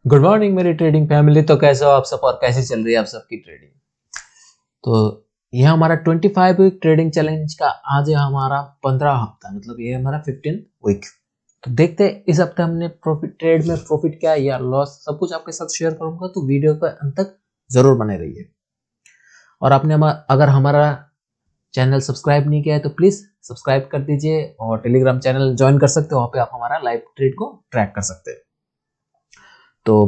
Good morning मेरी trading family. तो कैसे हो आप सब और कैसी चल रही है आप सबकी ट्रेडिंग। तो यह हमारा 25 वीक ट्रेडिंग चैलेंज का आज है हमारा 15 हफ्ता, मतलब ये हमारा 15 वीक। तो देखते हैं इस हफ्ते हमने प्रॉफिट ट्रेड में प्रॉफिट क्या या लॉस सब कुछ आपके साथ शेयर करूंगा, तो वीडियो के अंत तक जरूर बने रहिए। और आपने अगर हमारा चैनल सब्सक्राइब नहीं किया है तो प्लीज सब्सक्राइब कर दीजिए और टेलीग्राम चैनल ज्वाइन कर सकते हो, वहां पे आप हमारा लाइव ट्रेड को ट्रैक कर सकते हैं। तो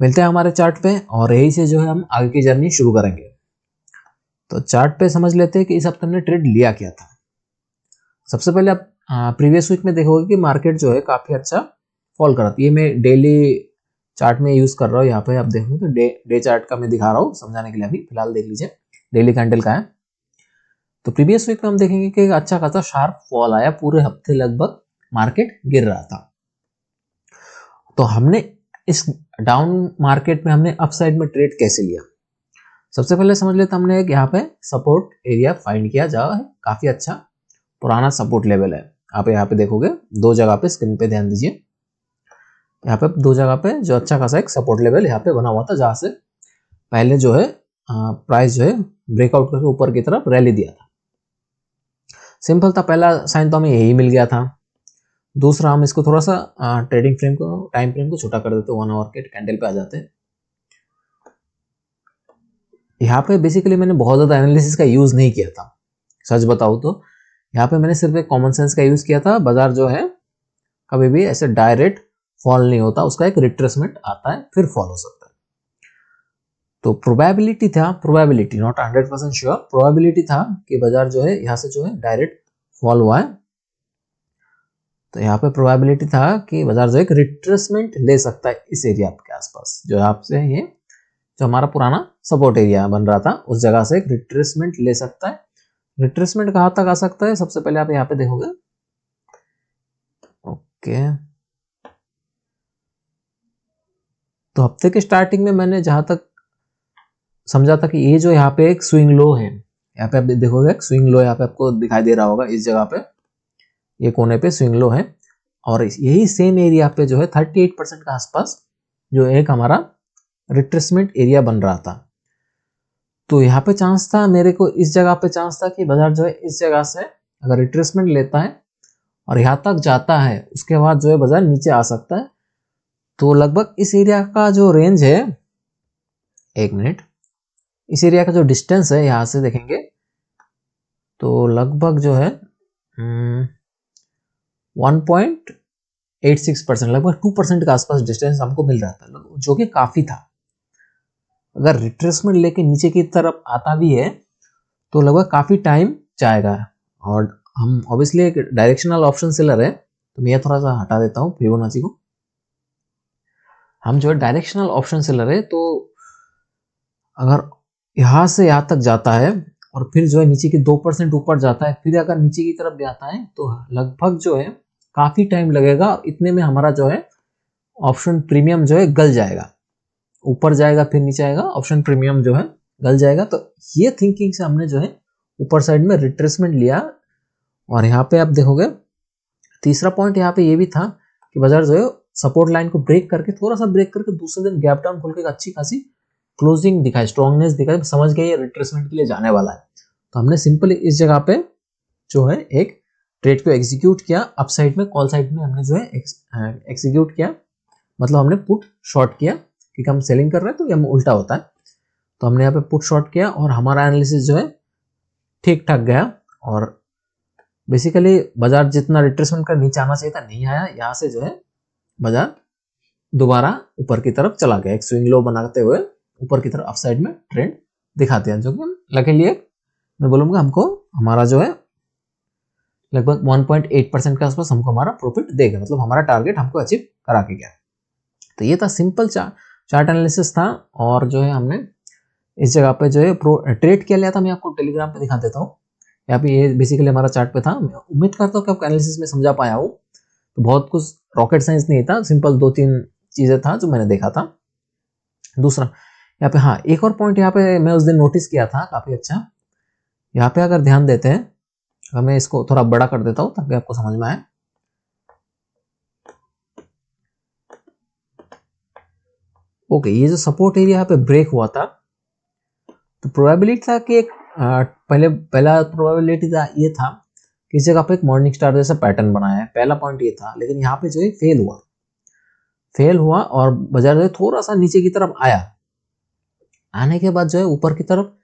मिलते हैं हमारे चार्ट पे और यही से जो है हम आगे की जर्नी शुरू करेंगे। तो चार्ट पे समझ लेते हैं कि इस हफ्ते हमने ट्रेड लिया क्या था। सबसे पहले आप प्रीवियस वीक में देखोगे कि मार्केट जो है काफी अच्छा फॉल कर रहा था। ये मैं डेली चार्ट में यूज कर रहा हूँ। यहाँ पे आप देखोगे तो डे चार्ट का मैं दिखा रहा हूँ समझाने के लिए। अभी फिलहाल देख लीजिए डेली कैंडल का है। तो प्रीवियस वीक में हम देखेंगे कि अच्छा खासा शार्प फॉल आया, पूरे हफ्ते लगभग मार्केट गिर रहा था। तो हमने इस डाउन मार्केट में हमने अप साइड में ट्रेड कैसे लिया, सबसे पहले समझ लेते हमने एक यहाँ पे सपोर्ट एरिया फाइंड किया जहाँ है काफी अच्छा पुराना सपोर्ट लेवल है। आप यहाँ पे देखोगे दो जगह पे, स्क्रीन पे ध्यान दीजिए, यहाँ पे दो जगह पे जो अच्छा खासा एक सपोर्ट लेवल यहाँ पे बना हुआ था, जहां से पहले जो है प्राइस जो है ब्रेकआउट करके ऊपर की तरफ रैली दिया था। सिंपल था, पहला साइन तो हमें यही मिल गया था। दूसरा हम इसको थोड़ा सा ट्रेडिंग फ्रेम को, टाइम फ्रेम को छोटा कर देते, 1 आवर के कैंडल पे आ जाते हैं। यहाँ पे बेसिकली मैंने बहुत ज़्यादा एनालिसिस का यूज़ नहीं किया था, सच बताऊँ तो। यहाँ पे मैंने सिर्फ एक कॉमन सेंस का यूज़ किया था। बाजार जो है कभी भी ऐसे डायरेक्ट फॉल नहीं होता, उसका एक रिट्रेसमेंट आता है फिर फॉल हो सकता है। तो प्रोबेबिलिटी था, प्रोबेबिलिटी नॉट 100% श्योर, प्रोबेबिलिटी था कि बाजार जो है यहाँ से जो है डायरेक्ट फॉल हुआ है। तो यहाँ पे प्रोबेबिलिटी था कि बाजार जो एक रिट्रेसमेंट ले सकता है इस एरिया के आसपास, जो आपसे ये जो हमारा पुराना सपोर्ट एरिया बन रहा था उस जगह से एक रिट्रेसमेंट ले सकता है। रिट्रेसमेंट कहाँ तक आ सकता है, सबसे पहले आप यहाँ पे देखोगे। ओके, तो हफ्ते के स्टार्टिंग में मैंने जहां तक समझा था कि ये जो यहाँ पे एक स्विंग लो है, यहाँ पे आप देखोगे एक स्विंग लो यहाँ पे आपको दिखाई दे रहा होगा, इस जगह पे ये कोने पे स्विंग लो है। और यही सेम एरिया पे जो है 38% के आसपास जो एक हमारा रिट्रेसमेंट एरिया बन रहा था। तो यहाँ पे चांस था मेरे को, इस जगह पे चांस था कि बाजार जो है इस जगह से अगर रिट्रेसमेंट लेता है और यहाँ तक जाता है, उसके बाद जो है बाजार नीचे आ सकता है। तो लगभग इस एरिया का जो रेंज है, एक मिनट, इस एरिया का जो डिस्टेंस है यहाँ से देखेंगे तो लगभग जो है 1.86%, लगभग 2% के आसपास डिस्टेंस हमको मिल रहा था, जो कि काफी था। अगर रिट्रेसमेंट लेके नीचे की तरफ आता भी है तो लगभग काफी टाइम जाएगा। और हम ऑब्वियसली एक डायरेक्शनल ऑप्शन सेलर है, तो मैं थोड़ा सा हटा देता हूँ फिबोनाची को। हम जो है डायरेक्शनल ऑप्शन सेलर है, तो अगर यहाँ से यहाँ तक जाता है और फिर जो है नीचे की 2% ऊपर जाता है, फिर अगर नीचे की तरफ भी आता है तो लगभग जो है काफी टाइम लगेगा। इतने में हमारा जो है ऑप्शन प्रीमियम जो है गल जाएगा, ऊपर जाएगा फिर नीचे आएगा, ऑप्शन प्रीमियम जो है गल जाएगा। तो ये थिंकिंग से हमने जो है ऊपर साइड में रिट्रेसमेंट लिया। और यहाँ पे आप देखोगे तीसरा पॉइंट यहाँ पे ये भी था कि बाजार जो है सपोर्ट लाइन को ब्रेक करके, थोड़ा सा ब्रेक करके दूसरे दिन गैप डाउन खोल के अच्छी खासी क्लोजिंग दिखाई, स्ट्रॉन्गनेस दिखाई, समझ गए ये रिट्रेसमेंट के लिए जाने वाला है। तो हमने सिंपल इस जगह पे जो है एक ट्रेड को एग्जीक्यूट किया। अप साइड में, कॉल साइड में हमने जो है एग्जीक्यूट किया, मतलब हमने पुट शॉर्ट किया, क्योंकि हम सेलिंग कर रहे हैं तो ये उल्टा होता है। तो हमने यहाँ पे पुट शॉर्ट किया और हमारा एनालिसिस जो है ठीक ठाक गया। और बेसिकली बाजार जितना रिट्रेसमेंट का नीचे आना चाहिए था नहीं आया, यहाँ से जो है बाजार दोबारा ऊपर की तरफ चला गया, एक स्विंग लो बनाते हुए ऊपर की तरफ अप साइड में ट्रेंड दिखाते हैं, जो कि लकीली मैं बोलूंगा हमको हमारा जो है लगभग 1.8% के आसपास हमको हमारा प्रॉफिट देगा, मतलब हमारा टारगेट हमको अचीव करा के गया। तो ये था सिंपल चार्ट एनालिसिस था। और जो है हमने इस जगह पे जो है ट्रेड किया लिया था, मैं आपको टेलीग्राम पे दिखा देता हूँ। यहाँ पे ये बेसिकली हमारा चार्ट पे था। मैं उम्मीद करता हूँ कि आपको एनालिसिस में समझा पाया हूँ। तो बहुत कुछ रॉकेट साइंस नहीं था, सिंपल 2-3 चीजें था जो मैंने देखा था। दूसरा यहाँ पे, हाँ, एक और पॉइंट यहाँ पे मैं उस दिन नोटिस किया था काफी अच्छा। यहाँ पे अगर ध्यान देते हैं, मैं इसको थोड़ा बड़ा कर देता हूँ ताकि आपको समझ में आए। ओके, ये जो सपोर्ट एरिया यहाँ पे ब्रेक हुआ था, तो प्रोबेबिलिटी था कि एक पहला प्रोबेबिलिटी था ये था कि इस जगह पे एक मॉर्निंग स्टार जैसा पैटर्न बनाया है, पहला पॉइंट ये था। लेकिन यहाँ पे जो है फेल हुआ और बाजार जो है थोड़ा सा नीचे की तरफ आया। आने के बाद जो है ऊपर की तरफ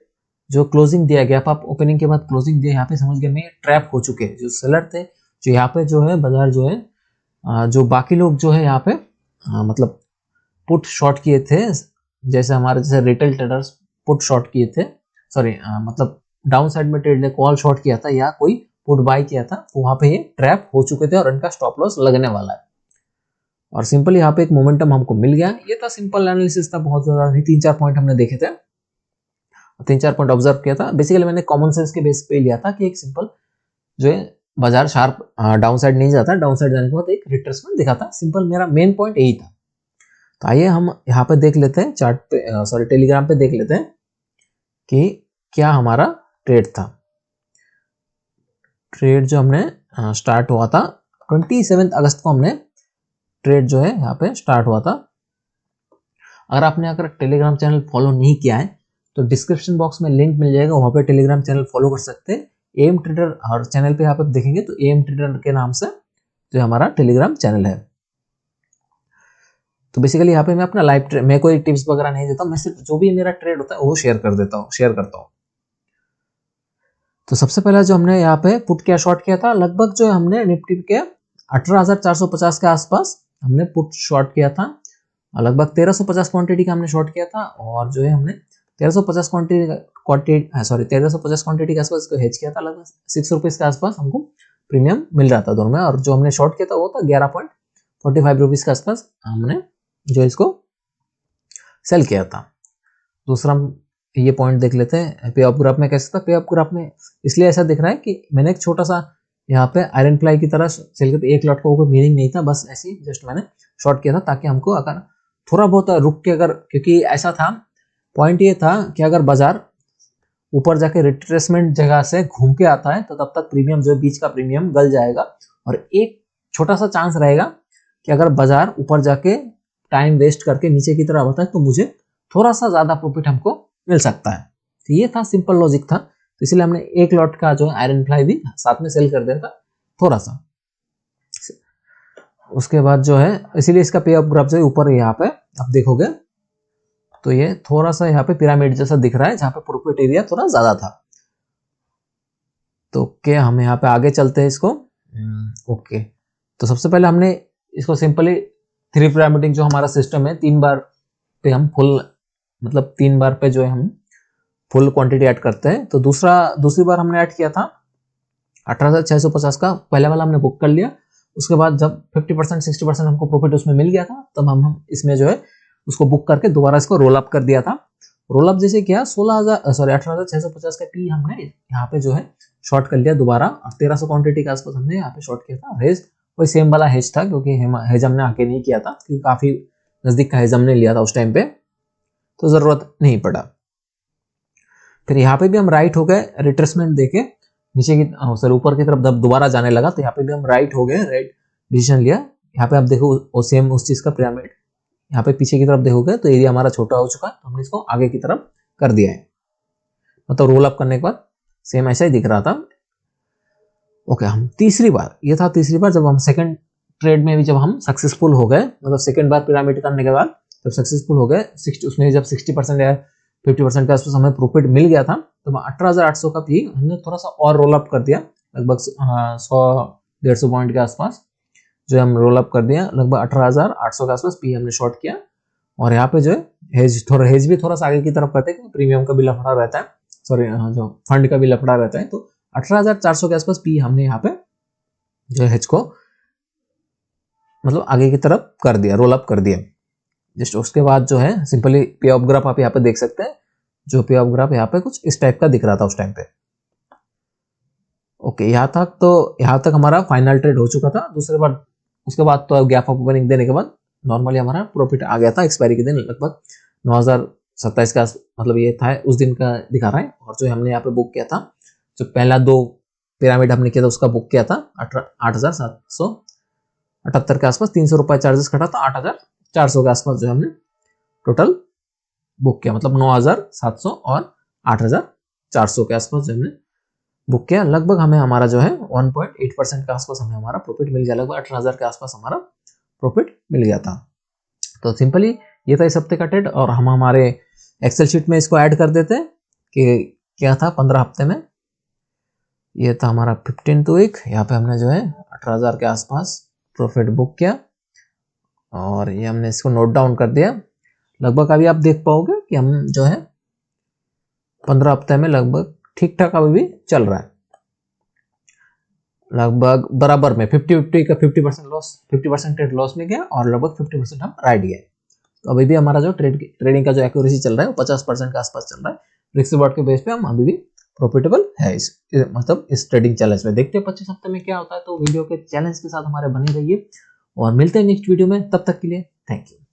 जो क्लोजिंग दिया गया, आप ओपनिंग के बाद क्लोजिंग दिया, यहाँ पे समझ गए मैं ट्रैप हो चुके हैं जो सेलर थे, जो यहाँ पे जो है बाजार जो है जो बाकी लोग जो है यहाँ पे मतलब पुट शॉर्ट किए थे, जैसे हमारे जैसे रिटेल ट्रेडर्स पुट शॉर्ट किए थे, सॉरी मतलब डाउन साइड में ट्रेड ने कॉल शॉर्ट किया था या कोई पुट बाय किया था, तो वहां पे ये ट्रैप हो चुके थे और इनका स्टॉप लॉस लगने वाला है। और सिंपल यहाँ पे एक मोमेंटम हमको मिल गया। ये था सिंपल एनालिसिस था, बहुत ज्यादा नहीं, 3-4 पॉइंट हमने देखे थे, 3-4 पॉइंट ऑब्जर्व किया था। बेसिकली मैंने कॉमन सेंस के बेस पे लिया था कि एक सिंपल जो है बाजार शार्प डाउन साइड नहीं जाता, डाउन साइड जाने के बाद एक रिट्रेसमेंट दिखा था। सिंपल मेरा मेन पॉइंट यही था। तो आइए हम यहाँ पे देख लेते हैं चार्ट पे, सॉरी टेलीग्राम पे देख लेते हैं कि क्या हमारा ट्रेड था। ट्रेड जो हमने स्टार्ट हुआ था 27 अगस्त को, हमने ट्रेड जो है यहाँ पे स्टार्ट हुआ था। अगर टेलीग्राम चैनल फॉलो नहीं किया है तो डिस्क्रिप्शन बॉक्स में लिंक मिल जाएगा, वहां पे टेलीग्राम चैनल फॉलो कर सकते हैं। एम ट्रेडर और चैनल पे यहाँ पे देखेंगे तो एम ट्रेडर के नाम से जो हमारा टेलीग्राम चैनल है। तो बेसिकली यहाँ पे मैं अपना लाइव ट्रेड, मैं कोई टिप्स वगैरह नहीं देता, मैं सिर्फ जो भी मेरा ट्रेड होता है वो शेयर करता हूँ। तो सबसे पहला जो हमने यहाँ पे पुट किया, शॉर्ट किया था, लगभग जो हमने निफ्टी के 18,450 के आसपास हमने पुट शॉर्ट किया था। लगभग 1350 क्वांटिटी का हमने शॉर्ट किया था और जो है हमने 1350 क्वांटिटी के आसपास इसको हेज किया था। लगभग 6 रुपीज के आसपास हमको प्रीमियम मिल रहा था दोनों में। और जो हमने शॉर्ट किया था वो था 11.45 रुपीज के आसपास हमने जो इसको सेल किया था। दूसरा ये पॉइंट देख लेते हैं, पे ऑफ ग्राफ में कैसा था। पे ऑफ ग्राफ में इसलिए ऐसा दिख रहा है कि मैंने एक छोटा सा यहाँ पे आयरन फ्लाई की तरह सेल किया था, एक लॉट का कोई मीनिंग नहीं था, बस ऐसे ही जस्ट मैंने शॉर्ट किया था ताकि हमको अगर थोड़ा बहुत रुक के, अगर क्योंकि ऐसा था, पॉइंट ये था कि अगर बाजार ऊपर जाके रिट्रेसमेंट जगह से घूम के आता है तो तब तक प्रीमियम जो बीच का प्रीमियम गल जाएगा और एक छोटा सा चांस रहेगा कि अगर बाजार ऊपर जाके टाइम वेस्ट करके नीचे की तरफ आता है तो मुझे थोड़ा सा ज्यादा प्रॉफिट हमको मिल सकता है। तो ये था, सिंपल लॉजिक था। तो इसलिए हमने एक लॉट का जो आयरन फ्लाई भी साथ में सेल कर दिया था थोड़ा सा। उसके बाद जो है इसीलिए इसका पे ऑफ ग्राफ जो है ऊपर यहाँ पे आप देखोगे तो ये थोड़ा सा यहाँ पे पिरामिड जैसा दिख रहा है, जहाँ पे प्रॉफिट एरिया थोड़ा ज्यादा था। तो क्या हम यहाँ पे आगे चलते हैं इसको। ओके, तो सबसे पहले हमने इसको सिंपली 3 पिरामिडिंग जो हमारा सिस्टम है, 3 बार पे हम फुल, मतलब 3 बार पे जो है हम फुल क्वांटिटी ऐड करते हैं। तो दूसरी बार हमने ऐड किया था 18,650 का, पहले वाला हमने बुक कर लिया। उसके बाद जब 50% 60% हमको प्रॉफिट उसमें मिल गया था तब हम इसमें जो है उसको बुक करके दोबारा इसको रोल अप कर दिया था। रोल अप जैसे किया 18,650 का पी हमने यहाँ पे जो है शॉर्ट कर लिया दोबारा, और 1300 क्वांटिटी के आसपास हमने यहाँ पे शॉर्ट किया था। हेज वही सेम वाला हेज था, क्योंकि हेज हमने आगे नहीं किया था, क्योंकि काफी नजदीक का हेज हमने लिया था उस टाइम पे, तो जरूरत नहीं पड़ा। फिर यहाँ पे भी हम राइट हो गए, रिट्रेसमेंट देके नीचे की सर ऊपर की तरफ जब दोबारा जाने लगा तो यहाँ पे भी हम राइट हो गए, राइट डिसीजन लिया। यहाँ पे आप देखो वो सेम उस चीज का पिरामिड, यहाँ पे पीछे की तरफ देखोगे तो एरिया हमारा छोटा हो चुका है, तो हमने इसको आगे की तरफ कर दिया है। मतलब रोल अप करने के बाद सेम ऐसा ही दिख रहा था। ओके, हम तीसरी बार जब हम सेकंड ट्रेड में भी जब हम सक्सेसफुल हो गए, मतलब सेकंड बार पिरामिड करने के बाद जब सक्सेसफुल हो गए, उसमें जब 60% या 50% के आसपास हमें प्रॉफिट मिल गया था, तो 18,800 का भी हमने थोड़ा सा और रोल अप कर दिया, लगभग 100-150 पॉइंट के आसपास जो हम रोल अप कर दिया, लगभग 18,800 के आसपास पी हमने शॉर्ट किया। और यहाँ पे जो है हेज भी थोड़ा सा आगे की तरफ करते हैं, प्रीमियम का भी लफड़ा रहता है, सॉरी जो फंड का भी लफड़ा रहता है। तो 18,400 के आसपास पी हमने यहाँ पे जो हेज को मतलब आगे की तरफ कर दिया, रोल अप कर दिया जस्ट। उसके बाद जो है सिंपली पे ऑफ ग्राफ आप यहाँ पे देख सकते हैं, जो पे ऑफ ग्राफ यहाँ पे कुछ इस टाइप का दिख रहा था उस टाइम पे। ओके, यहाँ तक हमारा फाइनल ट्रेड हो चुका था। दूसरे बार उसके बाद तो गैप अप ओपनिंग देने के बाद नॉर्मली हमारा प्रॉफिट आ गया था एक्सपायरी के दिन, लगभग 9,027 का, मतलब ये था उस दिन का दिखा रहा है। और जो हमने यहाँ पे बुक किया था, जो पहला 2 पिरामिड हमने किया था उसका बुक किया था 8,778 के आसपास, 300 रुपये चार्जेस कटा था, 8,400 के आसपास जो हमने टोटल बुक किया, मतलब 9,700 और 8,400 के आसपास जो हमने बुक किया। लगभग हमें हमारा जो है 1.8% के आसपास हमें हमारा प्रॉफिट मिल गया, लगभग 18,000 के आसपास हमारा प्रॉफिट मिल गया था। तो सिंपली ये था इस हफ्ते का ट्रेड, और हम हमारे एक्सेल शीट में इसको ऐड कर देते हैं कि क्या था 15 हफ्ते में। ये था हमारा 15th वीक, यहाँ पे हमने जो है 18,000 के आसपास प्रॉफिट बुक किया, और ये हमने इसको नोट डाउन कर दिया। लगभग अभी आप देख पाओगे कि हम जो है 15 हफ्ते में लगभग ठीक ठाक अभी भी चल रहा है, लगभग बराबर में 50-50 का 50% लॉस, 50% ट्रेड लॉस में गया और लगभग 50% हम राइट गए। तो अभी भी हमारा जो ट्रेडिंग का जो एक्यूरेसी चल रहा है वो 50% के आसपास चल रहा है। रिस्क रिवॉर्ड के बेस पे हम अभी भी प्रॉफिटेबल है मतलब इस ट्रेडिंग चैलेंज में। देखते हैं 25 हफ्ते में क्या होता है। तो वीडियो के चैलेंज के साथ हमारे बने रहिए और मिलते हैं नेक्स्ट वीडियो में, तब तक के लिए थैंक यू।